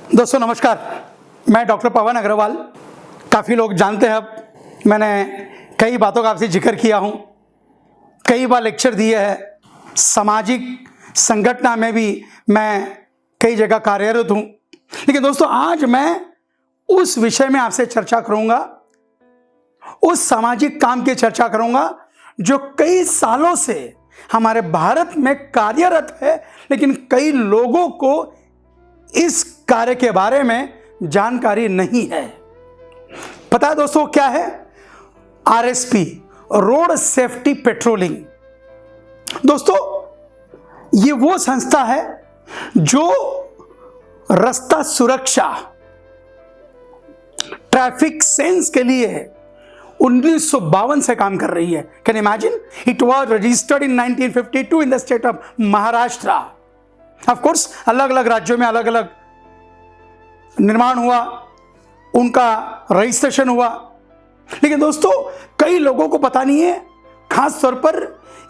दोस्तों नमस्कार, मैं डॉक्टर पवन अग्रवाल। काफ़ी लोग जानते हैं, अब मैंने कई बातों का आपसे जिक्र किया हूँ, कई बार लेक्चर दिए हैं, सामाजिक संगठन में भी मैं कई जगह कार्यरत हूँ। लेकिन दोस्तों आज मैं उस विषय में आपसे चर्चा करूँगा, उस सामाजिक काम की चर्चा करूँगा जो कई सालों से हमारे भारत में कार्यरत है, लेकिन कई लोगों को इस कार्य के बारे में जानकारी नहीं है। पता है दोस्तों क्या है? RSP, road safety patrolling. दोस्तों ये वो संस्था है जो रास्ता सुरक्षा, ट्रैफिक सेंस के लिए 1952 से काम कर रही है। Can imagine? It was registered in 1952 in the state of Maharashtra. Of course अलग अलग राज्यों में अलग अलग निर्माण हुआ, उनका रजिस्ट्रेशन हुआ, लेकिन दोस्तों कई लोगों को पता नहीं है, खास तौर पर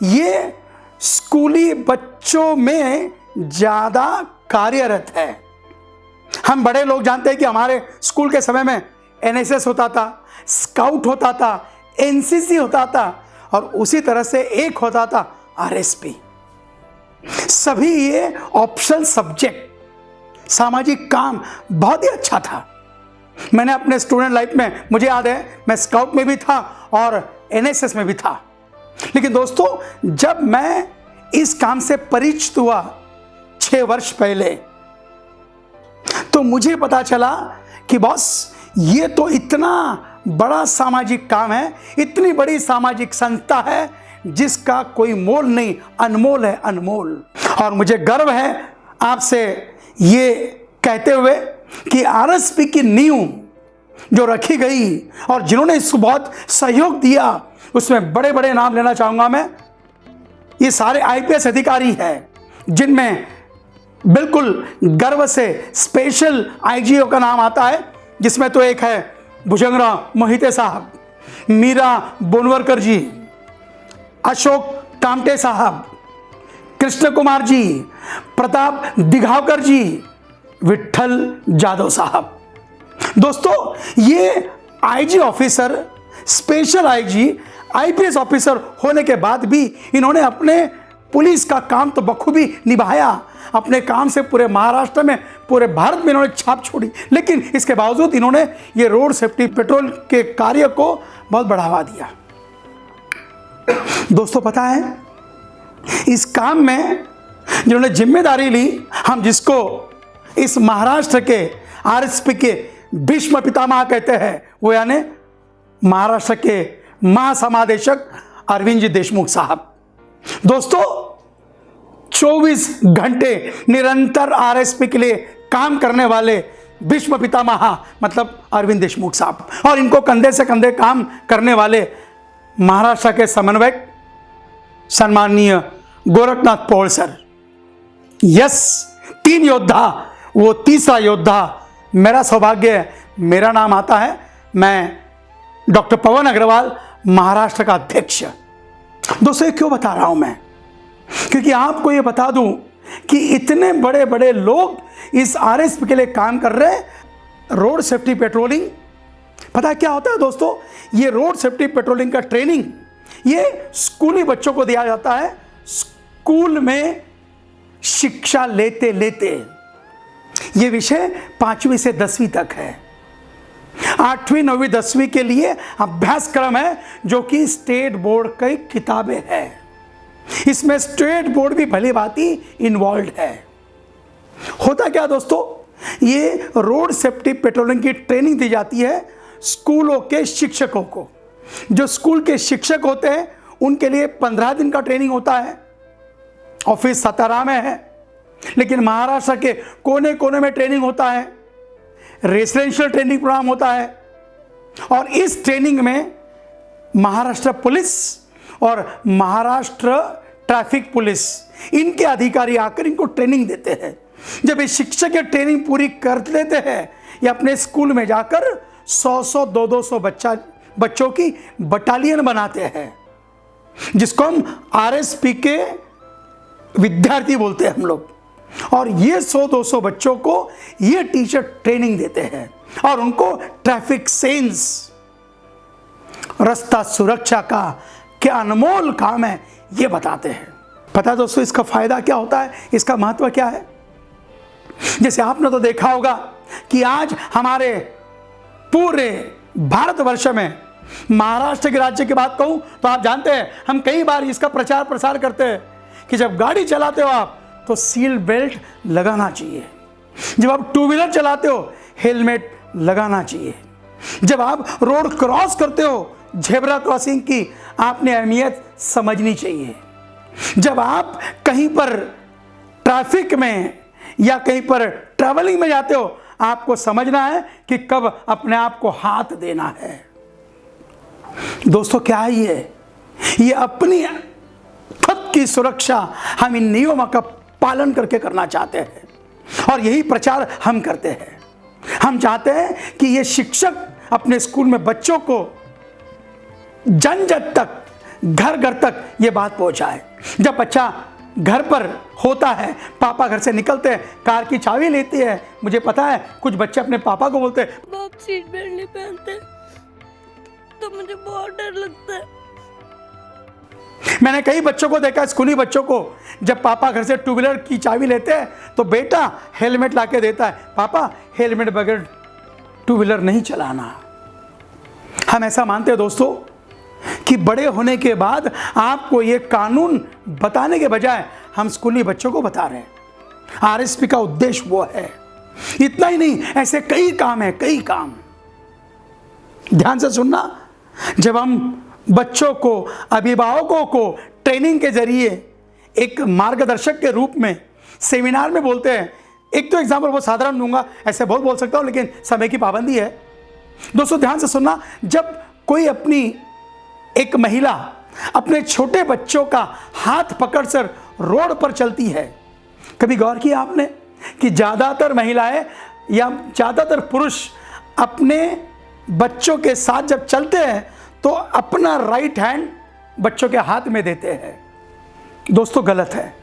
ये स्कूली बच्चों में ज्यादा कार्यरत है। हम बड़े लोग जानते हैं कि हमारे स्कूल के समय में एनएसएस होता था, स्काउट होता था, एनसीसी होता था, और उसी तरह से एक होता था आरएसपी। सभी ये ऑप्शनल सब्जेक्ट, सामाजिक काम बहुत ही अच्छा था। मैंने अपने स्टूडेंट लाइफ में, मुझे याद है, मैं स्काउट में भी था और एनएसएस में भी था। लेकिन दोस्तों जब मैं इस काम से परिचित हुआ 6 वर्ष पहले, तो मुझे पता चला कि बॉस ये तो इतना बड़ा सामाजिक काम है, इतनी बड़ी सामाजिक संस्था है जिसका कोई मोल नहीं, अनमोल है, अनमोल। और मुझे गर्व है आपसे ये कहते हुए कि आरएसपी की नींव जो रखी गई और जिन्होंने इसको बहुत सहयोग दिया, उसमें बड़े बड़े नाम लेना चाहूंगा मैं। ये सारे आईपीएस अधिकारी हैं, जिनमें बिल्कुल गर्व से स्पेशल आईजीओ का नाम आता है, जिसमें तो एक है भुजंगराव मोहिते साहब, मीरा बोनवरकर जी, अशोक कामटे साहब, कृष्ण कुमार जी, प्रताप दिघावकर जी, विठल जादव साहब। दोस्तों ये IG officer, special IG, IPS officer होने के बाद भी इन्होंने अपने पुलिस का काम तो बखूबी निभाया। अपने काम से पूरे महाराष्ट्र में, पूरे भारत में इन्होंने छाप छोड़ी, लेकिन इसके बावजूद इन्होंने ये रोड सेफ्टी पेट्रोल के कार्य को बहुत बढ़ावा दिया। दोस्तों पता है इस काम में जिन्होंने जिम्मेदारी ली, हम जिसको इस महाराष्ट्र के आरएसपी के भीष्म पितामह कहते हैं, वो यानी महाराष्ट्र के महासमादेशक अरविंद जी देशमुख साहब। दोस्तों 24 घंटे निरंतर आरएसपी के लिए काम करने वाले भीष्म पितामह मतलब अरविंद देशमुख साहब, और इनको कंधे से कंधे काम करने वाले महाराष्ट्र के समन्वयक सम्माननीय गोरखनाथ पौल सर। यस, 3 योद्धा, वो तीसरा योद्धा मेरा सौभाग्य है, मेरा नाम आता है। मैं डॉक्टर पवन अग्रवाल, महाराष्ट्र का अध्यक्ष। दोस्तों ये क्यों बता रहा हूं मैं? क्योंकि आपको ये बता दूं कि इतने बड़े बड़े लोग इस आरएसपी के लिए काम कर रहे हैं। रोड सेफ्टी पेट्रोलिंग, पता है क्या होता है दोस्तों? ये रोड सेफ्टी पेट्रोलिंग का ट्रेनिंग ये स्कूली बच्चों को दिया जाता है। स्कूल में शिक्षा लेते लेते ये विषय 5वीं से 10वीं तक है। 8वीं 9वीं 10वीं के लिए अभ्यासक्रम है, जो कि स्टेट बोर्ड की किताबें हैं। इसमें स्टेट बोर्ड भी भली भांति इन्वॉल्व है। होता क्या दोस्तों, ये रोड सेफ्टी पेट्रोलिंग की ट्रेनिंग दी जाती है स्कूलों के शिक्षकों को। जो स्कूल के शिक्षक होते हैं उनके लिए 15 दिन का ट्रेनिंग होता है। ऑफिस सातारा में है, लेकिन महाराष्ट्र के कोने कोने में ट्रेनिंग होता है। रेसिडेंशियल ट्रेनिंग प्रोग्राम होता है, और इस ट्रेनिंग में महाराष्ट्र पुलिस और महाराष्ट्र ट्रैफिक पुलिस, इनके अधिकारी आकर इनको ट्रेनिंग देते हैं। जब ये शिक्षक ये ट्रेनिंग पूरी कर लेते हैं, ये अपने स्कूल में जाकर 100-100, 200 बच्चों की बटालियन बनाते हैं, जिसको हम आरएसपी के विद्यार्थी बोलते हैं हम लोग। और ये 100-200 बच्चों को ये टीचर ट्रेनिंग देते हैं और उनको ट्रैफिक सेंस, रास्ता सुरक्षा का क्या अनमोल काम है ये बताते हैं। पता है दोस्तों इसका फायदा क्या होता है, इसका महत्व क्या है? जैसे आपने तो देखा होगा कि आज हमारे पूरे भारतवर्ष में, महाराष्ट्र के राज्य की बात कहूं तो आप जानते हैं हम कई बार इसका प्रचार प्रसार करते हैं कि जब गाड़ी चलाते हो आप तो सीट बेल्ट लगाना चाहिए, जब आप टू व्हीलर चलाते हो हेलमेट लगाना चाहिए, जब आप रोड क्रॉस करते हो झेब्रा क्रॉसिंग की आपने अहमियत समझनी चाहिए, जब आप कहीं पर ट्रैफिक में या कहीं पर ट्रैवलिंग में जाते हो आपको समझना है कि कब अपने आप को हाथ देना है। दोस्तों क्या है ये अपनी खुद की सुरक्षा हम इन नियमों का पालन करके करना चाहते हैं और यही प्रचार हम करते हैं। हम चाहते हैं कि ये शिक्षक अपने स्कूल में बच्चों को जन जन तक, घर घर तक ये बात पहुंचाए। जब बच्चा घर पर होता है, पापा घर से निकलते हैं, कार की चाबी लेती है, मुझे पता है कुछ बच्चे अपने पापा को बोलते हैं बाप सीट बेल्ट नहीं पहनते तो मुझे बहुत डर लगता है। मैंने कई बच्चों को देखा, स्कूली बच्चों को, जब पापा घर से टू व्हीलर की चाबी लेते हैं तो बेटा हेलमेट लाके देता है, पापा हेलमेट बगैर टू व्हीलर नहीं चलाना। हम ऐसा मानते हैं दोस्तों कि बड़े होने के बाद आपको ये कानून बताने के बजाय हम स्कूली बच्चों को बता रहे हैं। आरएसपी का उद्देश्य वो है। इतना ही नहीं, ऐसे कई काम है, कई काम। ध्यान से सुनना, जब हम बच्चों को, अभिभावकों को ट्रेनिंग के जरिए एक मार्गदर्शक के रूप में सेमिनार में बोलते हैं, एक तो एग्जाम्पल बहुत साधारण दूंगा, ऐसे बहुत बोल सकता हूं लेकिन समय की पाबंदी है। दोस्तों ध्यान से सुनना, जब कोई अपनी एक महिला अपने छोटे बच्चों का हाथ पकड़कर रोड पर चलती है, कभी गौर किया आपने कि ज़्यादातर महिलाएं या ज़्यादातर पुरुष अपने बच्चों के साथ जब चलते हैं तो अपना राइट हैंड बच्चों के हाथ में देते हैं। दोस्तों गलत है।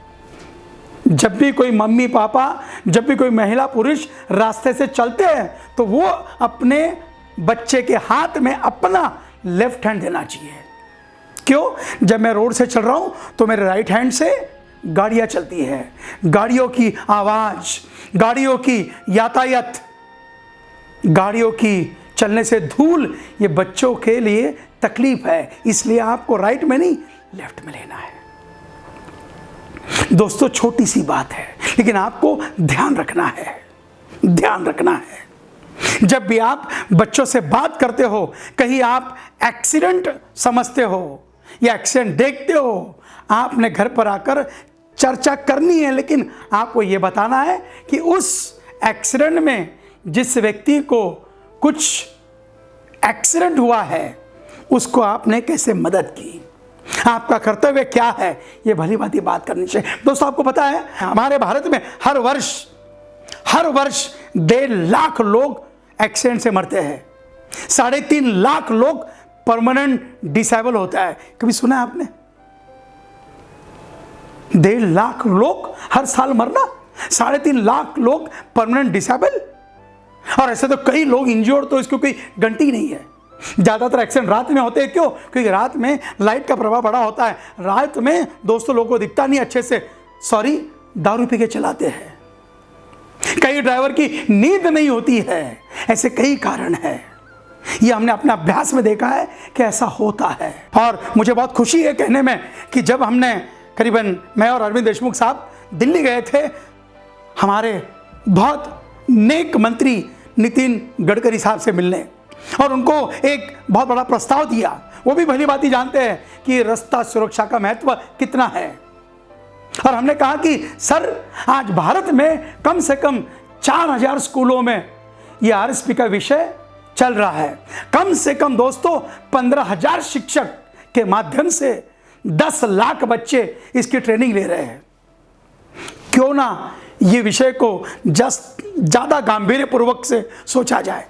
जब भी कोई मम्मी पापा, जब भी कोई महिला पुरुष रास्ते से चलते हैं तो वो अपने बच्चे के हाथ में अपना लेफ्ट हैंड देना चाहिए। क्यों? जब मैं रोड से चल रहा हूं तो मेरे राइट हैंड से गाड़ियां चलती है, गाड़ियों की आवाज, गाड़ियों की यातायात, गाड़ियों की चलने से धूल, ये बच्चों के लिए तकलीफ है, इसलिए आपको राइट में नहीं लेफ्ट में लेना है। दोस्तों छोटी सी बात है लेकिन आपको ध्यान रखना है, ध्यान रखना है। जब भी आप बच्चों से बात करते हो, कहीं आप एक्सीडेंट समझते हो या एक्सीडेंट देखते हो, आपने घर पर आकर चर्चा करनी है, लेकिन आपको यह बताना है कि उस एक्सीडेंट में जिस व्यक्ति को कुछ एक्सीडेंट हुआ है उसको आपने कैसे मदद की, आपका कर्तव्य क्या है, ये भली भांति बात करनी चाहिए। दोस्तों आपको पता है हमारे भारत में हर वर्ष 1.5 लाख लोग एक्सीडेंट से मरते हैं, 3.5 लाख लोग परमानेंट डिसेबल होता है। कभी सुना है आपने? 1.5 लाख लोग हर साल मरना, 3.5 लाख लोग परमानेंट डिसेबल, और ऐसे तो कई लोग इंजर्ड, तो इसकी कोई गिनती नहीं है। ज़्यादातर एक्सीडेंट रात में होते हैं। क्यों? क्योंकि रात में लाइट का प्रभाव बड़ा होता है, रात में दोस्तों लोगों को दिखता नहीं अच्छे से, दारू पी के चलाते हैं, कई ड्राइवर की नींद नहीं होती है, ऐसे कई कारण हैं। ये हमने अपने अभ्यास में देखा है कि ऐसा होता है। और मुझे बहुत खुशी है कहने में कि जब हमने करीबन मैं और अरविंद देशमुख साहब दिल्ली गए थे, हमारे बहुत नेक मंत्री नितिन गडकरी साहब से मिलने, और उनको एक बहुत बड़ा प्रस्ताव दिया। वो भी भली भांति जानते हैं कि रास्ता सुरक्षा का महत्व कितना है, और हमने कहा कि सर आज भारत में कम से कम 4000 स्कूलों में ये आरएसपी का विषय चल रहा है। कम से कम दोस्तों 15,000 शिक्षक के माध्यम से 10 लाख बच्चे इसकी ट्रेनिंग ले रहे हैं। क्यों ना ये विषय को ज़्यादा गंभीर पूर्वक से सोचा जाए।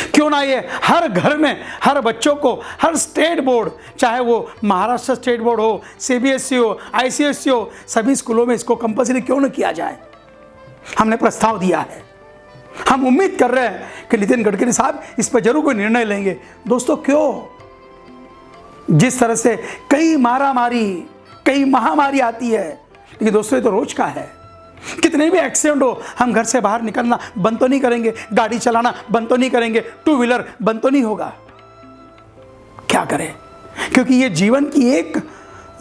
क्यों ना ये हर घर में हर बच्चों को, हर स्टेट बोर्ड, चाहे वो महाराष्ट्र स्टेट बोर्ड हो, सीबीएसई हो, आईसीएसई हो, सभी स्कूलों में इसको कंपलसरी क्यों ना किया जाए। हमने प्रस्ताव दिया है। हम उम्मीद कर रहे हैं कि नितिन गडकरी साहब इस पर जरूर कोई निर्णय लेंगे। दोस्तों, क्यों जिस तरह से कई मारामारी, कई महामारी आती है, लेकिन दोस्तों ये तो रोज का है। कितने भी एक्सीडेंट हो, हम घर से बाहर निकलना बंद तो नहीं करेंगे, गाड़ी चलाना बंद तो नहीं करेंगे, टू व्हीलर बंद तो नहीं होगा। क्या करें, क्योंकि ये जीवन की एक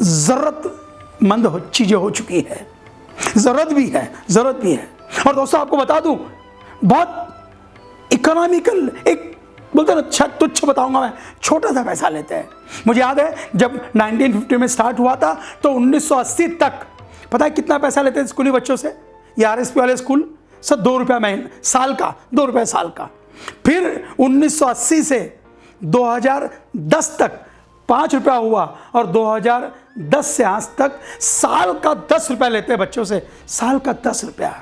जरूरतमंद चीजें हो चुकी है। जरूरत भी है। और दोस्तों आपको बता दूं, बहुत इकोनॉमिकल, एक बोलते ना तुच्छ बताऊंगा मैं, छोटा सा पैसा लेते हैं। मुझे याद है जब 1950 में स्टार्ट हुआ था तो 1980 तक पता है कितना पैसा लेते थे स्कूली बच्चों से? ये आरएसपी वाले स्कूल सब 2 रुपया महीना साल का, 2 रुपये साल का। फिर 1980 से 2010 तक 5 रुपया हुआ और 2010 से आज तक साल का 10 रुपया लेते हैं बच्चों से, साल का 10 रुपया।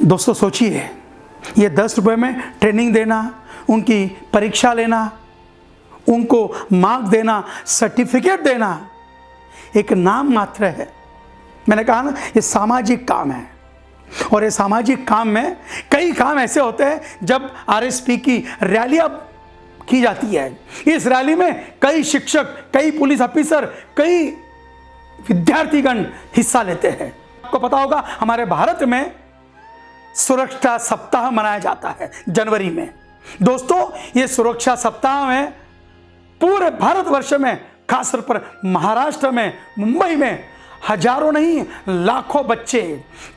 दोस्तों सोचिए, ये 10 रुपये में ट्रेनिंग देना, उनकी परीक्षा लेना, उनको मार्क देना, सर्टिफिकेट देना एक नाम मात्र है। मैंने कहा ना, ये सामाजिक काम है। और ये सामाजिक काम में कई काम ऐसे होते हैं जब आरएसपी की रैलियां की जाती है। इस रैली में कई शिक्षक, कई पुलिस ऑफिसर, कई विद्यार्थीगण हिस्सा लेते हैं। आपको पता होगा हमारे भारत में सुरक्षा सप्ताह मनाया जाता है जनवरी में। दोस्तों ये सुरक्षा सप्ताह में पूरे भारतवर्ष में, खासतौर पर महाराष्ट्र में, मुंबई में हजारों नहीं लाखों बच्चे,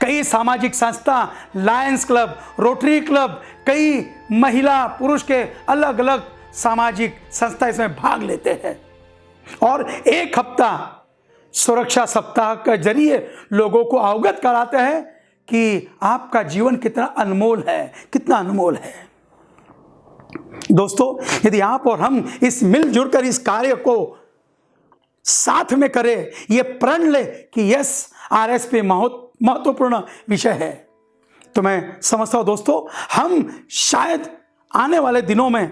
कई सामाजिक संस्था, लायंस क्लब, रोटरी क्लब, कई महिला पुरुष के अलग अलग सामाजिक संस्था इसमें भाग लेते हैं। और एक हफ्ता सुरक्षा सप्ताह के जरिए लोगों को अवगत कराते हैं कि आपका जीवन कितना अनमोल है, कितना अनमोल है। दोस्तों यदि आप और हम इस मिलजुल कर इस कार्य को साथ में करें, ये प्रण ले कि यस आरएसपी महत्वपूर्ण विषय है, तो मैं समझता हूं दोस्तों हम शायद आने वाले दिनों में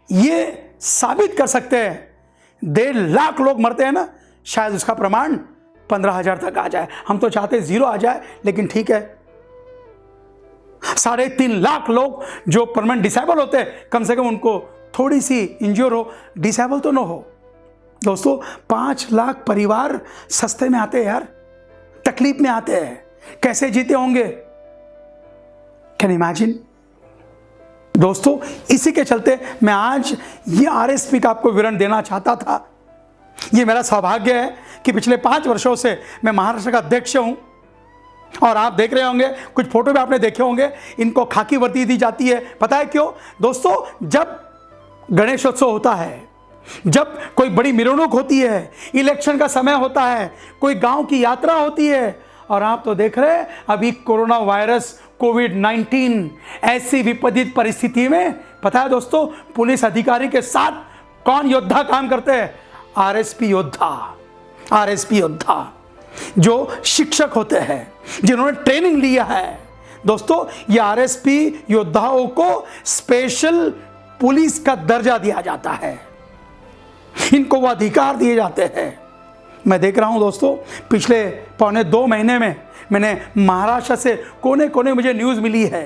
ये साबित कर सकते हैं। 1.5 लाख लोग मरते हैं ना, शायद उसका प्रमाण 15,000 तक आ जाए। हम तो चाहते 0 आ जाए, लेकिन ठीक है 3.5 लाख लोग जो परमानेंट डिसेबल होते हैं, कम से कम उनको थोड़ी सी इंज्योर हो, डिसेबल तो ना हो। दोस्तों 5 लाख परिवार सस्ते में आते हैं यार, तकलीफ में आते हैं, कैसे जीते होंगे, कैन इमेजिन। दोस्तों इसी के चलते मैं आज ये आरएसपी का आपको विवरण देना चाहता था। ये मेरा सौभाग्य है कि पिछले 5 वर्षों से मैं महाराष्ट्र का अध्यक्ष हूं। और आप देख रहे होंगे, कुछ फोटो भी आपने देखे होंगे, इनको खाकी वर्दी दी जाती है। पता है क्यों? दोस्तों जब गणेशोत्सव होता है, जब कोई बड़ी मिरवणूक होती है, इलेक्शन का समय होता है, कोई गांव की यात्रा होती है, और आप तो देख रहे हैं अभी कोरोना वायरस कोविड-19 ऐसी विपरीत परिस्थिति में, पता है दोस्तों पुलिस अधिकारी के साथ कौन योद्धा काम करते हैं? आरएसपी योद्धा जो शिक्षक होते हैं, जिन्होंने ट्रेनिंग लिया है। दोस्तों ये आरएसपी योद्धाओं को स्पेशल पुलिस का दर्जा दिया जाता है, इनको वो अधिकार दिए जाते हैं। मैं देख रहा हूं दोस्तों पिछले 1.25 महीने में मैंने महाराष्ट्र से कोने कोने मुझे न्यूज़ मिली है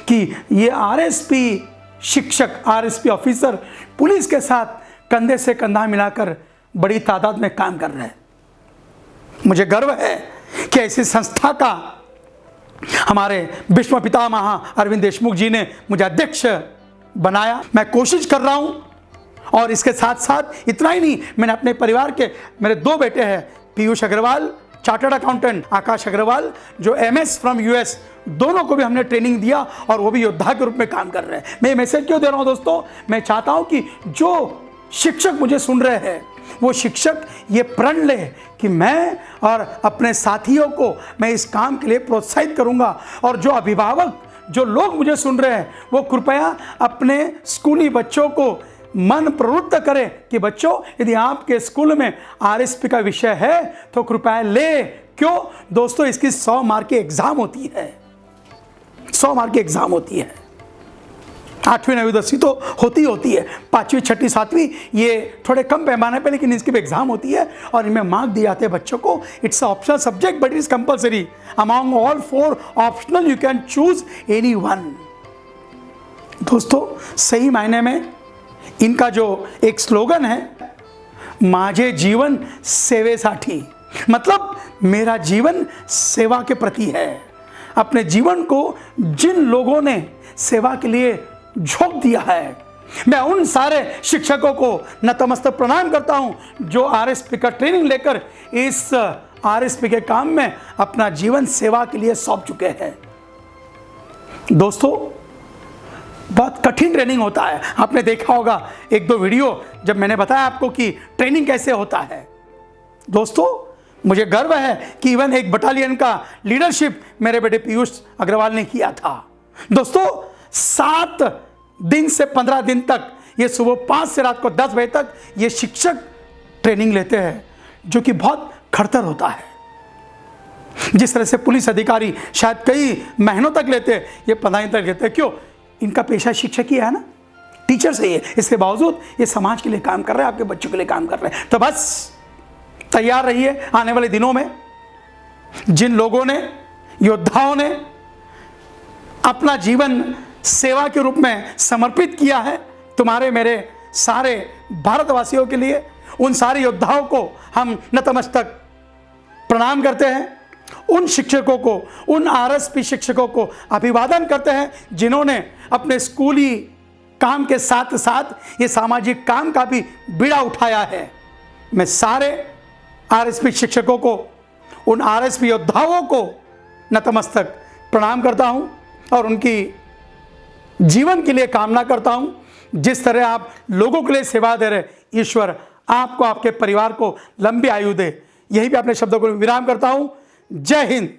कि ये आरएसपी शिक्षक, आरएसपी ऑफिसर पुलिस के साथ कंधे से कंधा मिलाकर बड़ी तादाद में काम कर रहे हैं। मुझे गर्व है कि ऐसी संस्था का हमारे विश्व पितामह अरविंद देशमुख जी ने मुझे अध्यक्ष बनाया। मैं कोशिश कर रहा हूं, और इसके साथ साथ इतना ही नहीं, मैंने अपने परिवार के, मेरे 2 बेटे हैं, पीयूष अग्रवाल चार्टर्ड अकाउंटेंट, आकाश अग्रवाल जो एमएस फ्रॉम यूएस, दोनों को भी हमने ट्रेनिंग दिया और वो भी योद्धा के रूप में काम कर रहे हैं। मैं मैसेज क्यों दे रहा हूं दोस्तों? मैं चाहता हूं कि जो शिक्षक मुझे सुन रहे हैं, वो शिक्षक ये प्रण ले कि मैं और अपने साथियों को मैं इस काम के लिए प्रोत्साहित करूंगा। और जो अभिभावक, जो लोग मुझे सुन रहे हैं, वो कृपया अपने स्कूली बच्चों को मन प्रवृत्त करें कि बच्चों यदि आपके स्कूल में आरएसपी का विषय है तो कृपया ले। क्यों दोस्तों? इसकी 100 मार्क की एग्जाम होती है, 100 मार्क की एग्जाम होती है। 8वीं 9वीं 10वीं तो होती है, 5वीं 6वीं 7वीं ये थोड़े कम पैमाने पे, लेकिन इसकी भी एग्जाम होती है और इनमें मार्क दिए जाते हैं बच्चों को। It's optional subject but it is compulsory. Among all 4 optional you can choose any one. दोस्तों, सही मायने में इनका जो एक स्लोगन है, माझे जीवन सेवेसाठी, मतलब मेरा जीवन सेवा के प्रति है। अपने जीवन को जिन लोगों ने सेवा के लिए झोंक दिया है, मैं उन सारे शिक्षकों को नतमस्तक प्रणाम करता हूं जो आरएसपी का ट्रेनिंग लेकर इस आरएसपी के काम में अपना जीवन सेवा के लिए सौंप चुके हैं। दोस्तों, बहुत कठिन ट्रेनिंग होता है। आपने देखा होगा 1-2 वीडियो जब मैंने बताया आपको कि ट्रेनिंग कैसे होता है। दोस्तों, मुझे गर्व है कि इवन एक बटालियन का लीडरशिप मेरे बेटे पीयूष अग्रवाल ने किया था। दोस्तों, 7 दिन से 15 दिन तक ये सुबह 5 से रात को 10 बजे तक ये शिक्षक ट्रेनिंग लेते हैं, जो कि बहुत खड़तर होता है। जिस तरह से पुलिस अधिकारी शायद कई महीनों तक लेते हैं, ये 15 दिन तक लेते हैं। क्यों? इनका पेशा शिक्षक ही है ना, टीचर से ही है। इसके बावजूद ये समाज के लिए काम कर रहे हैं, आपके बच्चों के लिए काम कर रहे हैं। तो बस तैयार रहिए आने वाले दिनों में। जिन लोगों ने, योद्धाओं ने अपना जीवन सेवा के रूप में समर्पित किया है, तुम्हारे मेरे सारे भारतवासियों के लिए, उन सारे योद्धाओं को हम नतमस्तक प्रणाम करते हैं। उन शिक्षकों को, उन आरएसपी शिक्षकों को अभिवादन करते हैं जिन्होंने अपने स्कूली काम के साथ साथ ये सामाजिक काम का भी बीड़ा उठाया है। मैं सारे आरएसपी शिक्षकों को, उन आरएसपी योद्धाओं को नतमस्तक प्रणाम करता हूं और उनकी जीवन के लिए कामना करता हूं। जिस तरह आप लोगों के लिए सेवा दे रहे, ईश्वर आपको, आपके परिवार को लंबी आयु दे। यही भी अपने शब्दों को विराम करता हूं। जय हिंद।